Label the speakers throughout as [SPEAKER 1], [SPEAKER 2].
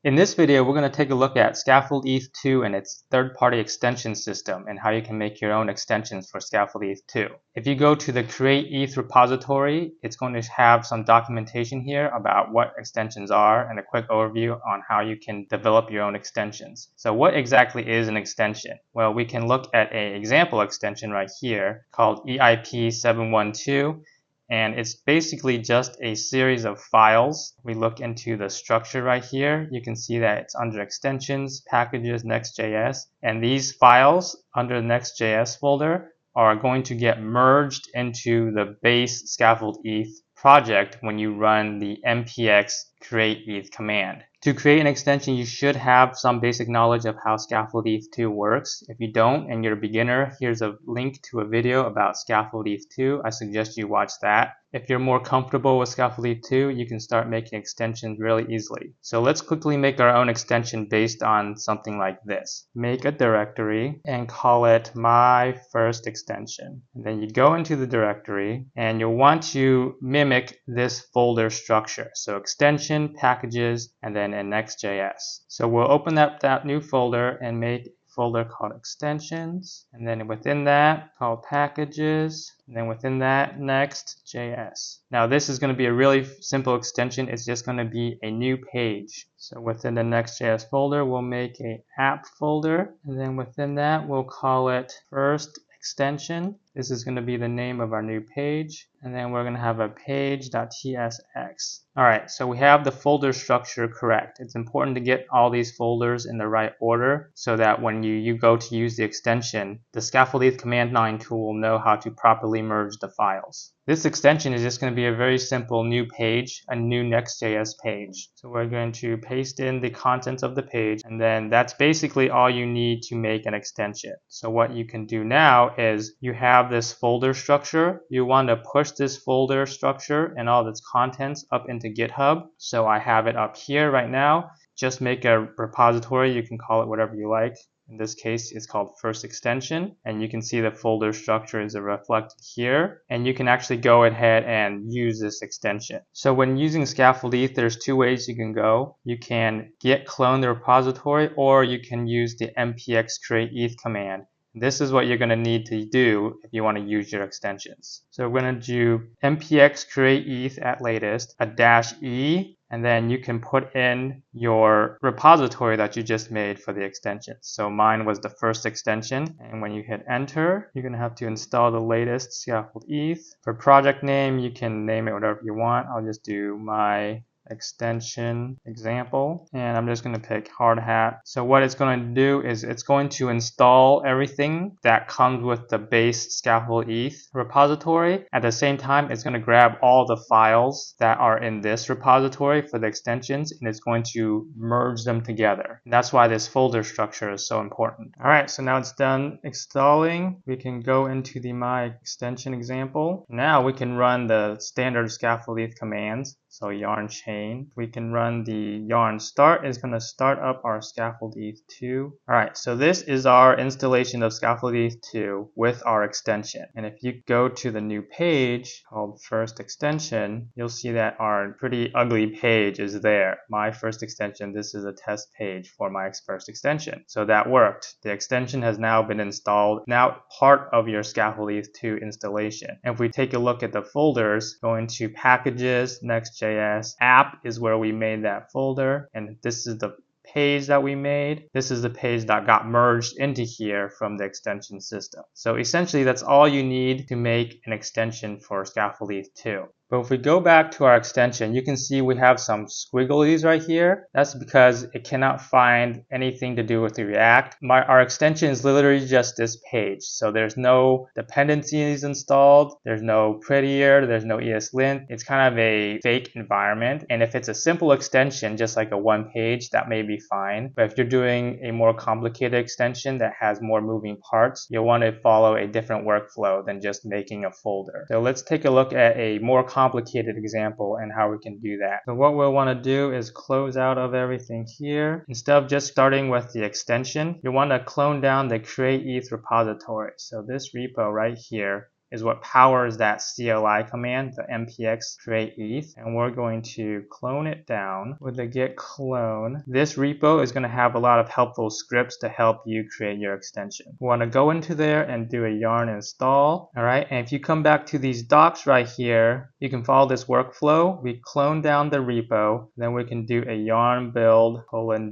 [SPEAKER 1] In this video, we're going to take a look at Scaffold ETH2 and its third-party extension system and how you can make your own extensions for Scaffold ETH2. If you go to the Create-ETH repository, it's going to have some documentation here about what extensions are and a quick overview on how you can develop your own extensions. So what exactly is an extension? Well, we can look at an example extension right here called EIP712. And it's basically just a series of files. We look into the structure right here. You can see that it's under extensions, packages, Next.js. And these files under the Next.js folder are going to get merged into the base Scaffold ETH project when you run the npx create-eth command. To create an extension, you should have some basic knowledge of how Scaffold ETH2 works. If you don't and you're a beginner, here's a link to a video about Scaffold ETH2. I suggest you watch that. If you're more comfortable with Scaffold ETH2, you can start making extensions really easily. So let's quickly make our own extension based on something like this. Make a directory and call it my first extension. And then you go into the directory and you'll want to mimic this folder structure. So extension, packages, and then in Next.js. So we'll open up that new folder and make a folder called extensions, and then within that called packages, and then within that Next.js. Now this is going to be a really simple extension. It's just going to be a new page. So within the Next.js folder, we'll make a app folder, and then within that we'll call it first extension. This is going to be the name of our new page, and then we're going to have a page.tsx. Alright, so we have the folder structure correct. It's important to get all these folders in the right order so that when you go to use the extension, the Scaffold ETH command line tool will know how to properly merge the files. This extension is just going to be a very simple new page, a new Next.js page. So we're going to paste in the contents of the page, and then that's basically all you need to make an extension. So what you can do now is you have this folder structure. You want to push this folder structure and all its contents up into GitHub. So I have it up here right now. Just make a repository. You can call it whatever you like. In this case, it's called first extension, and you can see the folder structure is reflected here, and you can actually go ahead and use this extension. So when using Scaffold ETH, there's two ways you can go. You can git clone the repository, or you can use the npx create-eth command. This is what you're going to need to do if you want to use your extensions. So we're going to do npx create-eth at latest, a -e, and then you can put in your repository that you just made for the extension. So mine was the first extension, and when you hit enter, you're going to have to install the latest Scaffold ETH. For project name, you can name it whatever you want. I'll just do my extension example, and I'm just going to pick hard hat. So what it's going to do is it's going to install everything that comes with the base Scaffold ETH repository. At the same time, it's going to grab all the files that are in this repository for the extensions, and it's going to merge them together. And that's why this folder structure is so important. Alright, so now it's done installing. We can go into the my extension example. Now we can run the standard Scaffold ETH commands. So yarn chain, we can run the yarn start. Is going to start up our Scaffold ETH2. Alright, so this is our installation of Scaffold ETH2 with our extension. And if you go to the new page called first extension, you'll see that our pretty ugly page is there. My first extension, this is a test page for my first extension. So that worked. The extension has now been installed, now part of your Scaffold ETH2 installation. And if we take a look at the folders, go into packages, Next.js, app is where we made that folder, and this is the page that we made. This is the page that got merged into here from the extension system. So essentially that's all you need to make an extension for Scaffold ETH2. But if we go back to our extension, you can see we have some squigglies right here. That's because it cannot find anything to do with the React. Our extension is literally just this page. So there's no dependencies installed, there's no prettier, there's no ESLint. It's kind of a fake environment. And if it's a simple extension, just like a one page, that may be fine. But if you're doing a more complicated extension that has more moving parts, you'll want to follow a different workflow than just making a folder. So let's take a look at a more complicated example and how we can do that. So what we'll want to do is close out of everything here. Instead of just starting with the extension, you want to clone down the Create-ETH repository. So this repo right here is what powers that CLI command, the npx create-eth, and we're going to clone it down with the git clone. This repo is going to have a lot of helpful scripts to help you create your extension. We want to go into there and do a yarn install. All right, and if you come back to these docs right here, you can follow this workflow. We clone down the repo, then we can do a yarn build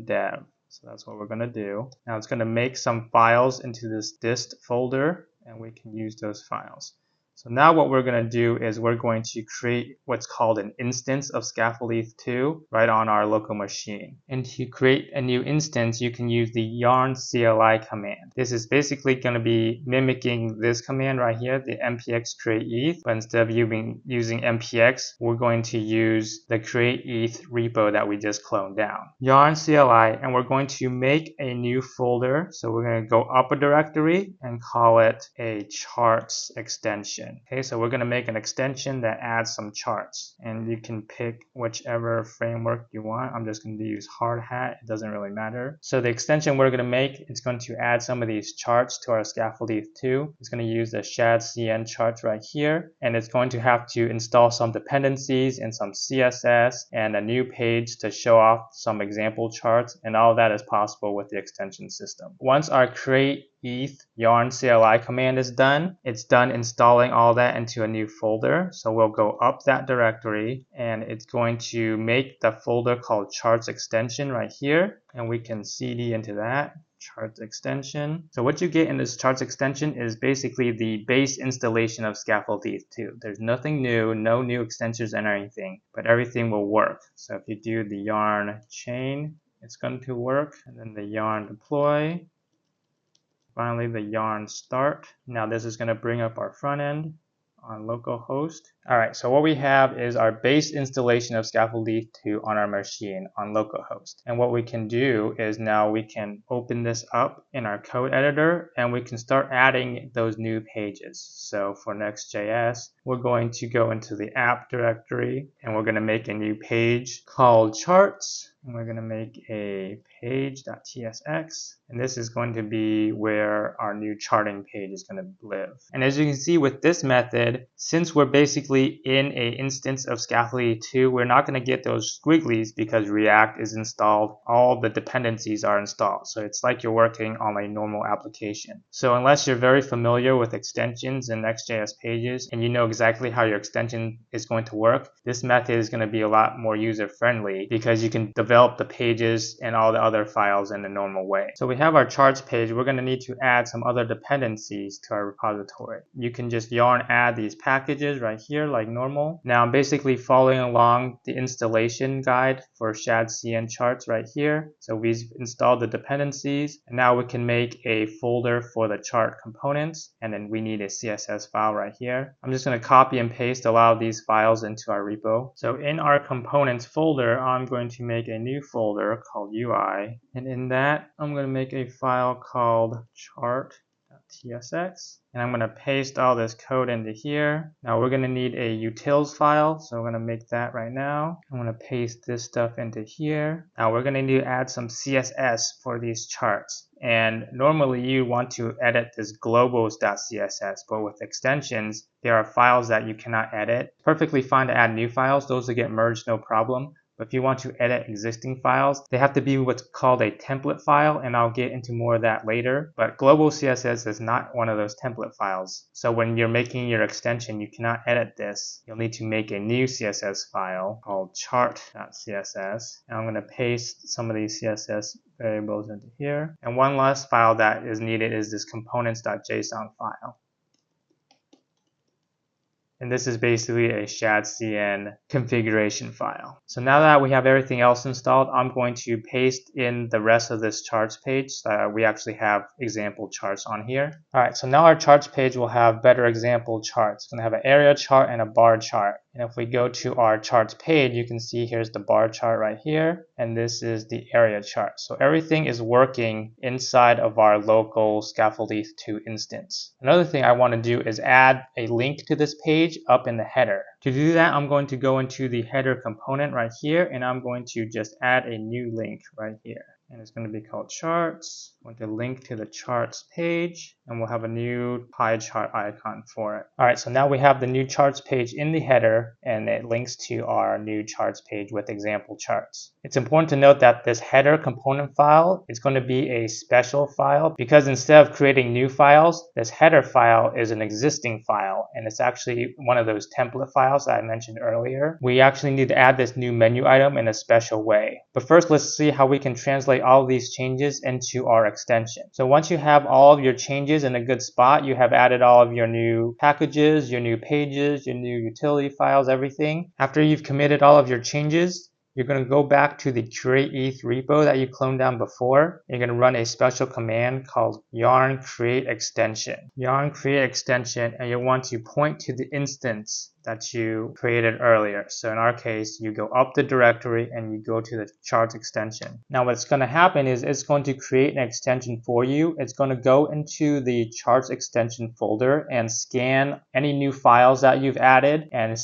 [SPEAKER 1] :dev. So that's what we're going to do. Now it's going to make some files into this dist folder, and we can use those files. So now what we're going to do is we're going to create what's called an instance of Scaffold ETH2 right on our local machine. And to create a new instance, you can use the yarn CLI command. This is basically going to be mimicking this command right here, the npx create-eth, but instead of using npx, we're going to use the create-eth repo that we just cloned down. Yarn CLI, and we're going to make a new folder. So we're going to go up a directory and call it a charts extension. Okay, so we're going to make an extension that adds some charts, and you can pick whichever framework you want. I'm just going to use Hardhat. It doesn't really matter. So the extension we're going to make is going to add some of these charts to our Scaffold ETH2. It's going to use the shadcn charts right here, and it's going to have to install some dependencies and some CSS and a new page to show off some example charts, and all of that is possible with the extension system. Once our create-eth yarn CLI command is done, it's done installing all that into a new folder. So we'll go up that directory, and it's going to make the folder called charts extension right here, and we can cd into that charts extension. So what you get in this charts extension is basically the base installation of Scaffold ETH2. There's nothing new, no new extensions and anything, but everything will work. So if you do the yarn chain, it's going to work, and then the yarn deploy, finally the yarn start. Now this is going to bring up our front end on localhost. Alright, so what we have is our base installation of Scaffold ETH2 on our machine on localhost. And what we can do is now we can open this up in our code editor, and we can start adding those new pages. So for Next.js, we're going to go into the app directory, and we're going to make a new page called charts. And we're going to make a page.tsx, and this is going to be where our new charting page is going to live. And as you can see with this method, since we're basically in an instance of Scaffold ETH2, we're not going to get those squigglies because React is installed. All the dependencies are installed. So it's like you're working on a normal application. So unless you're very familiar with extensions and Next.js pages, and you know exactly how your extension is going to work, this method is going to be a lot more user-friendly because you can develop the pages and all the other files in the normal way. So we have our charts page. We're going to need to add some other dependencies to our repository. You can just yarn add these packages right here like normal. Now I'm basically following along the installation guide for shadcn charts right here. So we've installed the dependencies, and now we can make a folder for the chart components, and then we need a CSS file right here. I'm just going to copy and paste a lot of these files into our repo. So in our components folder, I'm going to make a new folder called UI, and in that I'm going to make a file called chart.tsx, and I'm going to paste all this code into here. Now we're going to need a utils file, so I'm going to make that right now. I'm going to paste this stuff into here. Now we're going to need to add some CSS for these charts. And normally you want to edit this globals.css, but with extensions, there are files that you cannot edit. Perfectly fine to add new files. Those will get merged, no problem. But if you want to edit existing files, they have to be what's called a template file, and I'll get into more of that later. But global CSS is not one of those template files. So when you're making your extension, you cannot edit this. You'll need to make a new CSS file called chart.css. And I'm going to paste some of these CSS variables into here. And one last file that is needed is this components.json file. And this is basically a shadcn configuration file. So now that we have everything else installed, I'm going to paste in the rest of this charts page so that we actually have example charts on here. Alright, so now our charts page will have better example charts. It's going to have an area chart and a bar chart. And if we go to our charts page, you can see here's the bar chart right here, and this is the area chart. So everything is working inside of our local Scaffold ETH2 instance. Another thing I want to do is add a link to this page up in the header. To do that, I'm going to go into the header component right here, and I'm going to just add a new link right here. And it's going to be called charts. I'm going to link to the charts page, and we'll have a new pie chart icon for it. All right, so now we have the new charts page in the header, and it links to our new charts page with example charts. It's important to note that this header component file is going to be a special file, because instead of creating new files, this header file is an existing file, and it's actually one of those template files that I mentioned earlier. We actually need to add this new menu item in a special way. But first, let's see how we can translate all of these changes into our extension. So once you have all of your changes in a good spot, you have added all of your new packages, your new pages, your new utility files, everything. After you've committed all of your changes, you're going to go back to the Create-ETH repo that you cloned down before. You're going to run a special command called yarn create extension. Yarn create extension, and you want to point to the instance that you created earlier. So in our case, you go up the directory and you go to the charts extension. Now what's going to happen is it's going to create an extension for you. It's going to go into the charts extension folder and scan any new files that you've added and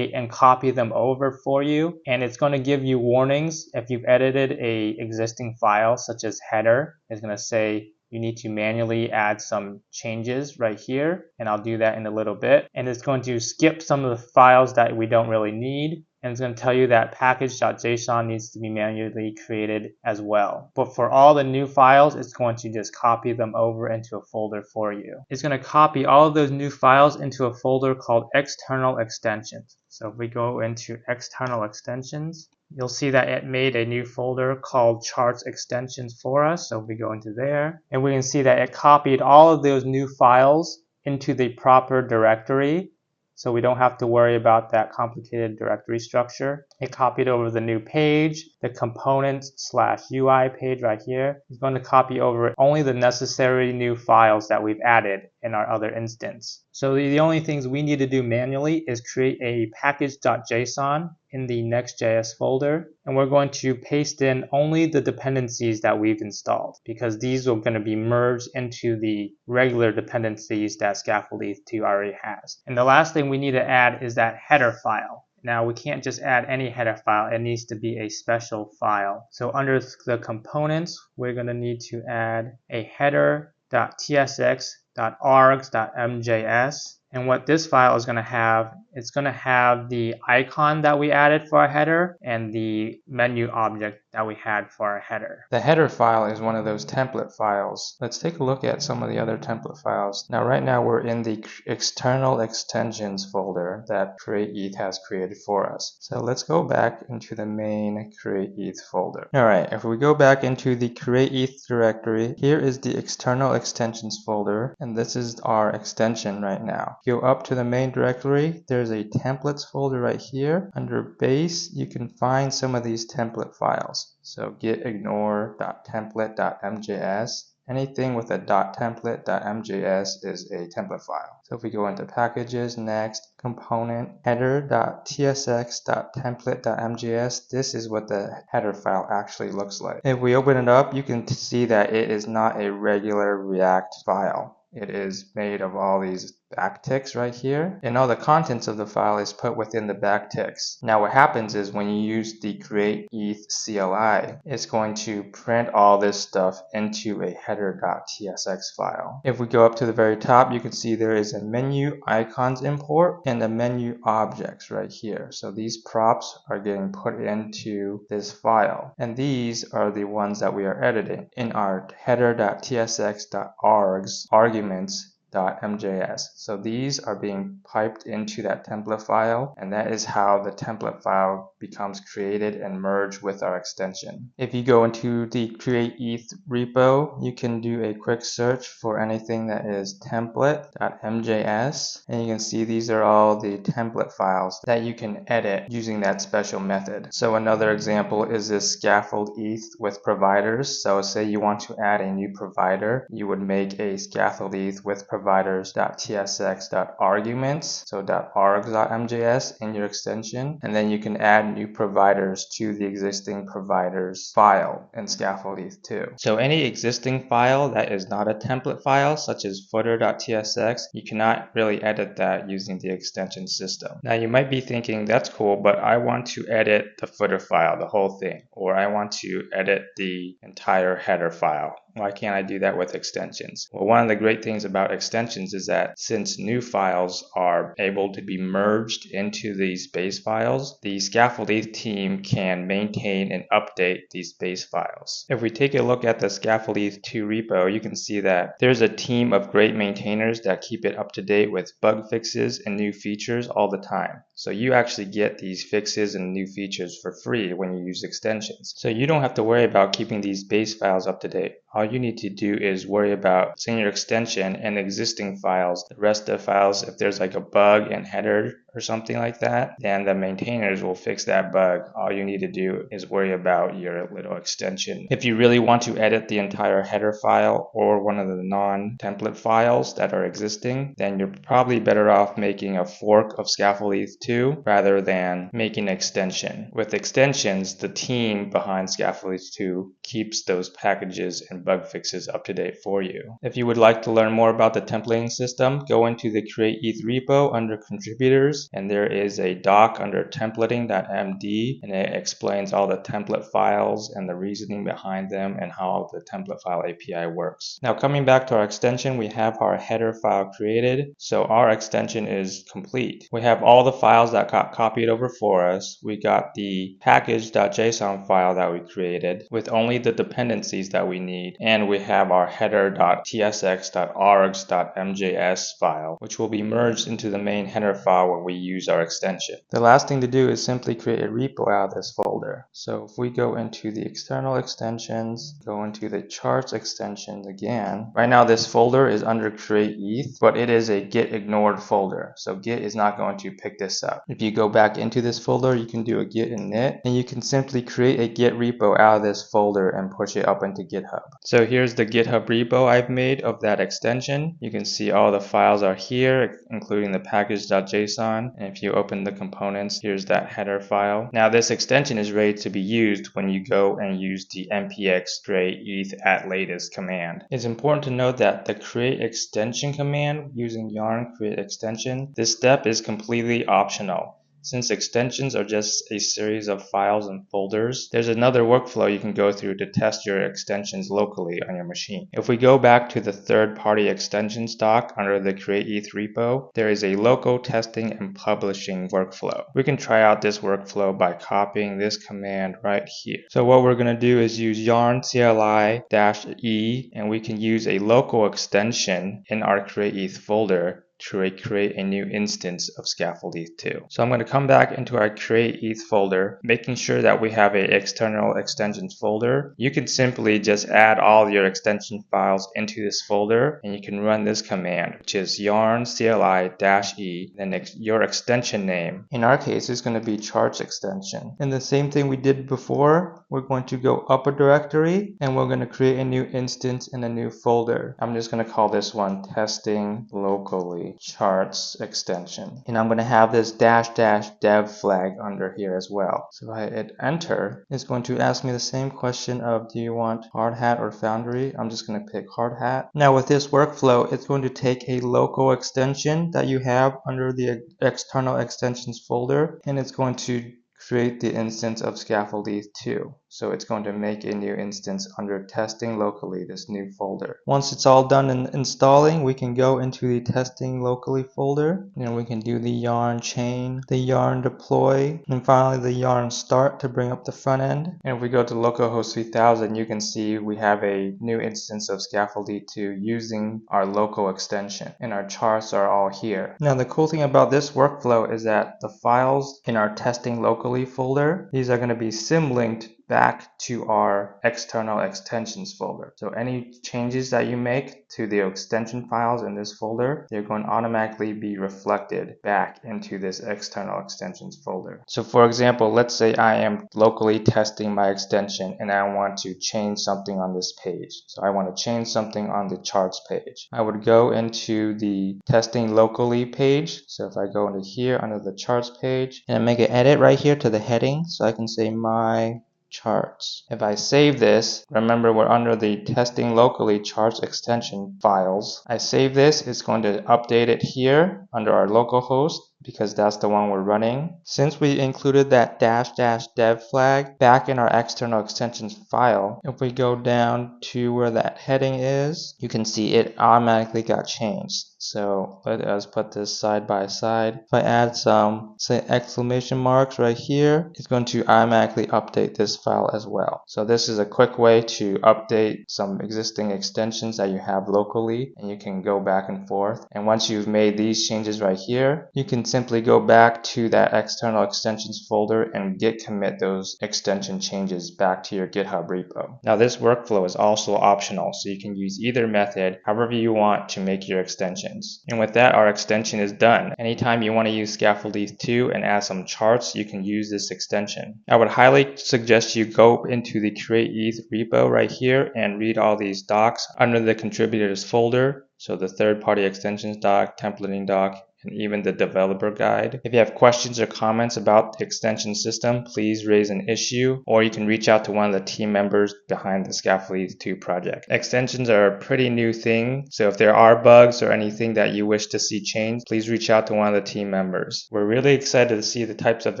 [SPEAKER 1] copy them over for you. And it's going to give you warnings if you've edited a existing file such as header. It's going to say you need to manually add some changes right here, and I'll do that in a little bit. And it's going to skip some of the files that we don't really need, and it's going to tell you that package.json needs to be manually created as well. But for all the new files, it's going to just copy them over into a folder for you. It's going to copy all of those new files into a folder called external extensions. So if we go into external extensions, you'll see that it made a new folder called charts extensions for us. So we go into there, and we can see that it copied all of those new files into the proper directory. So we don't have to worry about that complicated directory structure. It copied over the new page, the components/UI page right here. It's going to copy over only the necessary new files that we've added in our other instance. So the only things we need to do manually is create a package.json in the Next.js folder, and we're going to paste in only the dependencies that we've installed, because these are going to be merged into the regular dependencies that Scaffold ETH2 already has. And the last thing we need to add is that header file. Now we can't just add any header file, it needs to be a special file. So under the components, we're going to need to add a header.tsx.args.mjs. And what this file is going to have, it's going to have the icon that we added for our header and the menu object that we had for our header. The header file is one of those template files. Let's take a look at some of the other template files. Now right now we're in the external extensions folder that Create-ETH has created for us. So let's go back into the main Create-ETH folder. Alright, if we go back into the Create-ETH directory, here is the external extensions folder, and this is our extension right now. Go up to the main directory, there's a templates folder right here. Under base, you can find some of these template files. So gitignore.template.mjs. Anything with a .template.mjs is a template file. So if we go into packages, next, component, header.tsx.template.mjs, this is what the header file actually looks like. If we open it up, you can see that it is not a regular React file. It is made of all these backticks right here, and all the contents of the file is put within the backticks. Now what happens is when you use the Create-ETH CLI, it's going to print all this stuff into a header.tsx file. If we go up to the very top, you can see there is a menu icons import and a menu objects right here. So these props are getting put into this file, and these are the ones that we are editing in our header.tsx.args arguments.mjs. So these are being piped into that template file, and that is how the template file becomes created and merged with our extension. If you go into the Create-ETH repo, you can do a quick search for anything that is template.mjs, and you can see these are all the template files that you can edit using that special method. So another example is this Scaffold ETH with providers. So say you want to add a new provider, you would make a Scaffold ETH with providers.tsx.arguments, so .args.mjs in your extension, and then you can add add new providers to the existing providers file in Scaffold ETH2. So any existing file that is not a template file, such as footer.tsx, you cannot really edit that using the extension system. Now you might be thinking, that's cool, but I want to edit the footer file, the whole thing, or I want to edit the entire header file. Why can't I do that with extensions? Well, one of the great things about extensions is that since new files are able to be merged into these base files, the Scaffold ETH team can maintain and update these base files. If we take a look at the Scaffold ETH2 repo, you can see that there's a team of great maintainers that keep it up to date with bug fixes and new features all the time. So you actually get these fixes and new features for free when you use extensions. So you don't have to worry about keeping these base files up to date. All you need to do is worry about setting your extension and existing files. The rest of the files, if there's like a bug in header or something like that, then the maintainers will fix that bug. All you need to do is worry about your little extension. If you really want to edit the entire header file or one of the non-template files that are existing, then you're probably better off making a fork of Scaffold ETH2 rather than making an extension. With extensions, the team behind Scaffold ETH2 keeps those packages and bug fixes up to date for you. If you would like to learn more about the templating system, go into the Create-ETH repo under contributors, and there is a doc under templating.md, and it explains all the template files and the reasoning behind them and how the template file API works. Now coming back to our extension, we have our header file created, so our extension is complete. We have all the files that got copied over for us. We got the package.json file that we created with only the dependencies that we need, and we have our header.tsx.args.mjs file, which will be merged into the main header file when we use our extension. The last thing to do is simply create a repo out of this folder. So if we go into the external extensions, go into the charts extensions again, right now this folder is under Create-ETH, but it is a git ignored folder, so git is not going to pick this up. If you go back into this folder, you can do a git init, and you can simply create a git repo out of this folder and push it up into GitHub. So here's the GitHub repo I've made of that extension. You can see all the files are here, including the package.json, and if you open the components, here's that header file. Now this extension is ready to be used when you go and use the npx create-eth at latest command. It's important to note that the create extension command using yarn create extension, this step is completely optional. Since extensions are just a series of files and folders, there's another workflow you can go through to test your extensions locally on your machine. If we go back to the third-party extensions doc under the Create-ETH repo, there is a local testing and publishing workflow. We can try out this workflow by copying this command right here. So what we're going to do is use yarn CLI-E, and we can use a local extension in our Create-ETH folder to create a new instance of Scaffold ETH2. So I'm going to come back into our Create-ETH folder, making sure that we have an external extensions folder. You can simply just add all your extension files into this folder, and you can run this command, which is yarn CLI-E, then your extension name. In our case, it's going to be charts extension. And the same thing we did before, we're going to go up a directory, and we're going to create a new instance in a new folder. I'm just going to call this one testing locally charts extension, and I'm going to have this --dev flag under here as well. So if I hit enter, it's going to ask me the same question of, do you want hard hat or foundry? I'm just going to pick hard hat. Now with this workflow, it's going to take a local extension that you have under the external extensions folder, and it's going to create the instance of Scaffold ETH2. So it's going to make a new instance under testing locally, this new folder. Once it's all done and installing, we can go into the testing locally folder, and we can do the yarn chain, the yarn deploy, and finally the yarn start to bring up the front end. And if we go to localhost 3000, you can see we have a new instance of Scaffold ETH2 using our local extension, and our charts are all here. Now the cool thing about this workflow is that the files in our testing locally folder, these are going to be symlinked back to our external extensions folder. So any changes that you make to the extension files in this folder, they're going to automatically be reflected back into this external extensions folder. So for example, let's say I am locally testing my extension and I want to change something on this page. So I want to change something on the charts page. I would go into the testing locally page. So if I go into here under the charts page and make an edit right here to the heading, so I can say my charts. If I save this, remember we're under the testing locally charts extension files. I save this, it's going to update it here under our local host because that's the one we're running. Since we included that --dev flag back in our external extensions file, if we go down to where that heading is, you can see it automatically got changed. So let us put this side by side. If I add some, say, exclamation marks right here, it's going to automatically update this file as well. So this is a quick way to update some existing extensions that you have locally, and you can go back and forth. And once you've made these changes right here, you can simply go back to that external extensions folder and git commit those extension changes back to your GitHub repo. Now this workflow is also optional, so you can use either method however you want to make your extensions. And with that, our extension is done. Anytime you want to use Scaffold ETH2 and add some charts, you can use this extension. I would highly suggest you go into the Create-ETH repo right here and read all these docs under the contributors folder. So the third-party extensions doc, templating doc, and even the developer guide. If you have questions or comments about the extension system, please raise an issue, or you can reach out to one of the team members behind the Scaffold ETH2 project. Extensions are a pretty new thing, so if there are bugs or anything that you wish to see changed, please reach out to one of the team members. We're really excited to see the types of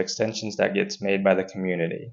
[SPEAKER 1] extensions that gets made by the community.